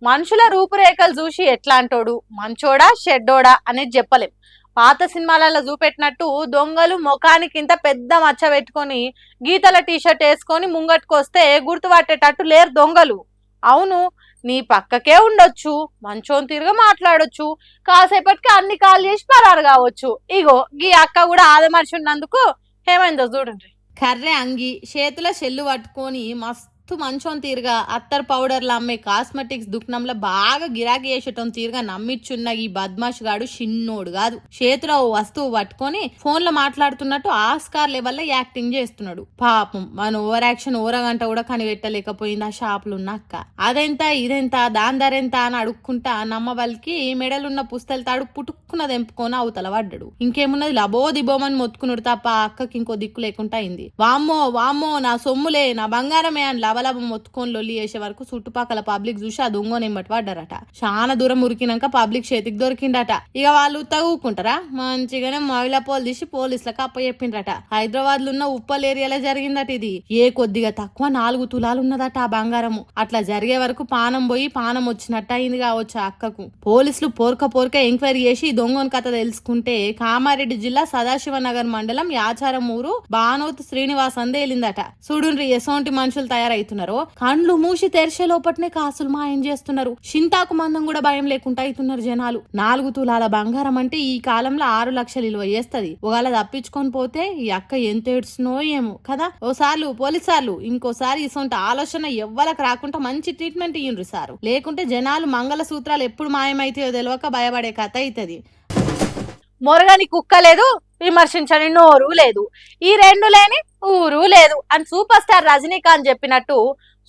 మనుషుల రూపురేఖలు చూసి ఎట్లాంటోడు మంచోడా షెడ్డోడా అనేది చెప్పలేం. పాత సినిమాలలో చూపెట్టినట్టు దొంగలు ముఖానికి ఇంత పెద్ద మచ్చ పెట్టుకొని గీతల టీషర్ట్ వేసుకొని ముంగట్టుకొస్తే గుర్తుపట్టేటట్టు లేరు దొంగలు. అవును, నీ పక్కకే ఉండొచ్చు, మంచోని తిరిగి మాట్లాడొచ్చు, కాసేపటికి అన్ని కాల్ చేసి పరారు కావచ్చు. ఇగో గీ అక్క కూడా ఆదమర్చి ఉన్నందుకు ఏమైందో చూడండి. కర్రె అంగి చేతుల చెల్లు పట్టుకొని మస్తు మంచోని తీరుగా అత్తర్ పౌడర్లు అమ్మే కాస్మెటిక్స్ దుకాణంలో బాగా గిరాకీ చేసేటోని తీరుగా నమ్మిచ్చున్న ఈ బద్మాష్ గాడు చిన్నోడు కాదు. చేతిలో ఓ వస్తువు పట్టుకొని ఫోన్ లో మాట్లాడుతున్నట్టు ఆస్కార్ లెవెల్లో యాక్టింగ్ చేస్తున్నాడు. పాపం మన ఓవర్ యాక్షన్ ఓరగంట కూడా కనిపెట్టలేకపోయింది ఆ షాపులు ఉన్న అక్క. అదెంత ఇదెంత దాని ధరెంత అని అడుక్కుంటా నమ్మవల్కి మెడలున్న పుస్తలు తాడు పుట్టుకున్న దెంపుకొని అవతల పడ్డాడు. ఇంకేమున్నది లబో దిబోమని మొత్తుకున్నాడు తప్ప అక్కకి ఇంకో దిక్కు లేకుండా అయింది. వామ్మో వామ్మో నా సొమ్ములే నా బంగారమే అని లబలబం మొత్తుకొని లొల్లి చేసే వరకు చుట్టుపక్కల పబ్లిక్ చూసి ఆ దొంగ నెంబటి పడ్డారట. చాలా దూరం ఉరికినాక పబ్లిక్ చేతికి దొరికిండట. ఇక వాళ్ళు తగుకుంటారా మంచిగానే మహిళా పోలు తీసి పోలీసులకు అప్పచెప్పిండ్రట. హైదరాబాద్ లో ఉన్న ఉప్పల్ ఏరియాలో జరిగిందట ఇది. ఏ కొద్దిగా తక్కువ 4 తులాలు ఉన్నదట ఆ బంగారము. అట్లా జరిగే వరకు పానం పోయి పానం వచ్చినట్టు అయింది కావచ్చు ఆ అక్కకు. పోలీసులు పోర్క ఎంక్వైరీ చేసి దొంగని కథ తెలుసుకుంటే కామారెడ్డి జిల్లా సదాశివనగర్ మండలం యాచారం ఊరు బానోత్ శ్రీనివాస్ అందేలిందట. చూడుండ్రి ఎసోంటి మనుషులు తయారైతున్నారు. కండ్లు మూసి తెరిచే లోపట్నే కాసులు మాయం చేస్తున్నారు. చింతాకు మందం కూడా భయం లేకుండా అవుతున్నారు జనాలు. 4 తులాల బంగారం అంటే ఈ కాలంలో 6 లక్షలు విలువ చేస్తుంది. ఒకవేళ తప్పించుకొని పోతే ఈ అక్క ఎంత ఏడ్చునో ఏమో కదా. ఓసార్లు పోలీసార్లు ఇంకోసారి ఇసొంటి ఆలోచన ఎవ్వలకు రాకుండా మంచి ట్రీట్మెంట్ ఇయ్యండ్రు సారు. లేకుంటే జనాలు మంగళ సూత్రాలు ఎప్పుడు మాయమైతాయో తెలియక భయపడే కథ అవుతుంది. మొరగని కుక్క లేదు, విమర్శించని నోరు లేదు, ఈ రెండు లేని ఊరు లేదు అని సూపర్ స్టార్ రజనీకాంత్ చెప్పినట్టు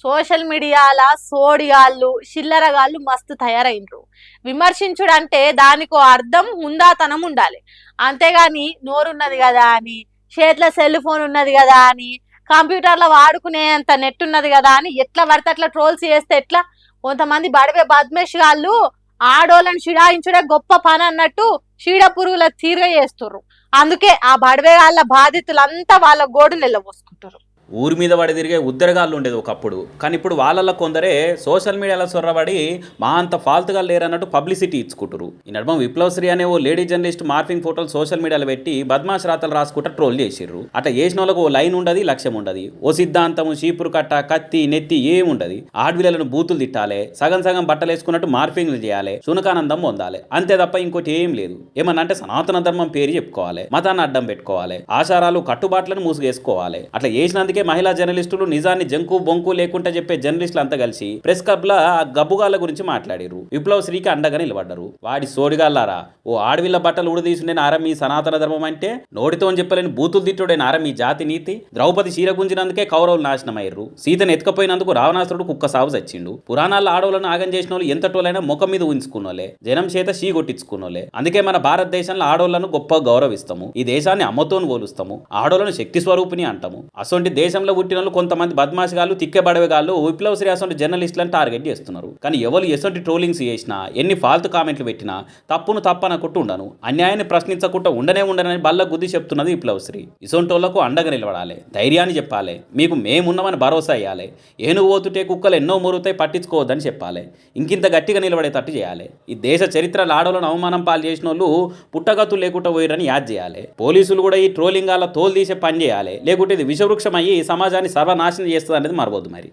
సోషల్ మీడియాల సోడిగాళ్ళు చిల్లరగాళ్ళు మస్తు తయారైనరు. విమర్శించుడంటే దానికో అర్థం హుందాతనం ఉండాలి. అంతేగాని నోరున్నది కదా అని, చేతిలో సెల్ ఫోన్ ఉన్నది కదా అని, కంప్యూటర్లో వాడుకునేంత నెట్ ఉన్నది కదా అని ఎట్లా పడితే అట్లా ట్రోల్స్ చేస్తే ఎట్లా? కొంతమంది బడివే బద్మేష్ గాళ్ళు ఆడోళ్ళని షిడాయించుడే గొప్ప పని అన్నట్టు చీడ పురుగుల తీరుగా చేస్తుర్రు. అందుకే ఆ బడివేగాళ్ళ బాధితులంతా వాళ్ళ గోడులు వెళ్ళబోసుకుంటారు. ఊరి మీద పడి తిరిగే ఉద్దరగాళ్ళు ఉండేది ఒకప్పుడు. కానీ ఇప్పుడు వాళ్ళల్లో కొందరే సోషల్ మీడియాలో సొర్రబడి మా అంత ఫాల్తుగా లేరన్నట్టు పబ్లిసిటీ ఇచ్చుకుంటారు. ఈ నడుమ విప్లవశ్రీ అనే ఓ లేడీ జర్నలిస్ట్ మార్ఫింగ్ ఫోటోలు సోషల్ మీడియాలో పెట్టి బద్మాష్ రాతలు రాసుకుంటా ట్రోల్ చేసిర్రు. అట్లా చేసిన వాళ్ళకు ఓ లైన్ ఉండదు, లక్ష్యం ఉండదు. ఓ సిద్ధాంతము చీపురు కట్ట కత్తి నెత్తి ఏముండదు. ఆడవిలను బూతులు తిట్టాలి, సగం సగం బట్టలు వేసుకున్నట్టు మార్ఫింగ్లు చేయాలి, సునకానందం పొందాలి, అంతే తప్ప ఇంకోటి ఏం లేదు. ఏమన్నా అంటే సనాతన ధర్మం పేరు చెప్పుకోవాలి, మతాన్ని అడ్డం పెట్టుకోవాలి, ఆచారాలు కట్టుబాట్లను మూసుగేసుకోవాలి. అట్లా చేసినందుకే మహిళా జర్నలిస్టులు నిజాన్ని జంకు బొంకు లేకుండా చెప్పే జర్నలిస్టులు అంతా కలిసి ప్రెస్ క్లబ్ లా గబ్బుగాళ్ళ గురించి మాట్లాడిరు. విప్లవ్ శ్రీకి అండగా నిలబడ్డారు. వాడి సోడిగాళ్ళారా, ఓ ఆడవిల్ల బట్టలు ఉడదీసుండే నారం మీ సనాతన ధర్మం అంటే నోటితో చెప్పలేని బూతులు తిట్టుడే నారం మీ జాతి నీతి. ద్రౌపది చీర గుంజినందుకే కౌరవులు నాశనం అయ్యారు. సీతను ఎత్తుకపోయినందుకు రావణాసురుడు కుక్క సాగు చచ్చిండు. పురాణాల్లో ఆడవులను ఆగం చేసిన వాళ్ళు ఎంత టోలైనా ముఖం మీద ఉంచుకున్నోలే, జనం చేత షీ కొట్టించుకున్నోలే. అందుకే మన భారతదేశంలో ఆడోళ్లను గొప్ప గౌరవిస్తాము, ఈ దేశాన్ని అమ్మతోను పోలుస్తాము, ఆడోళ్లను శక్తి స్వరూపిణి అంటాము. అసొంటి దేశంలో పుట్టిన వాళ్ళు కొంతమంది బద్మాషగాళ్ళు తిక్కెబడవేగాళ్ళు విప్లవ్ శ్రీ అసొంటి జర్నలిస్టులను టార్గెట్ చేస్తున్నారు. కానీ ఎవరు ఎసొంటి ట్రోలింగ్స్ చేసినా ఎన్ని ఫాల్తు కామెంట్లు పెట్టినా తప్పును తప్పనకుంటూ ఉండను, అన్యాయాన్ని ప్రశ్నించకుండా ఉండనని బల్ల గుద్ది చెప్తున్నది విప్లవ్ శ్రీ. ఇసొంటోళ్లకు అండగా నిలబడాలి, ధైర్యాన్ని చెప్పాలి, మీకు మేమున్నామని భరోసా ఇవ్వాలి. ఏనుగు పోతుంటే కుక్కలు ఎన్నో మురుగుతాయి పట్టించుకోవద్దని చెప్పాలి. ఇంకింత గట్టిగా నిలబడేటట్టు చేయాలి. ఈ దేశ చరిత్రలో ఆడోళ్ళను అవమానం పాలు చేసిన వాళ్ళు పుట్టగతులు లేకుండా పోయిరని యాద్ చేయాలి. పోలీసులు కూడా ఈ ట్రోలింగ్ అలా తోలు తీసే పని చేయాలి, లేకుంటే ఇది విషవృక్షం అయ్యి సమాజాన్ని సర్వనాశనం చేస్తుంది అనేది మరవద్దు మరి.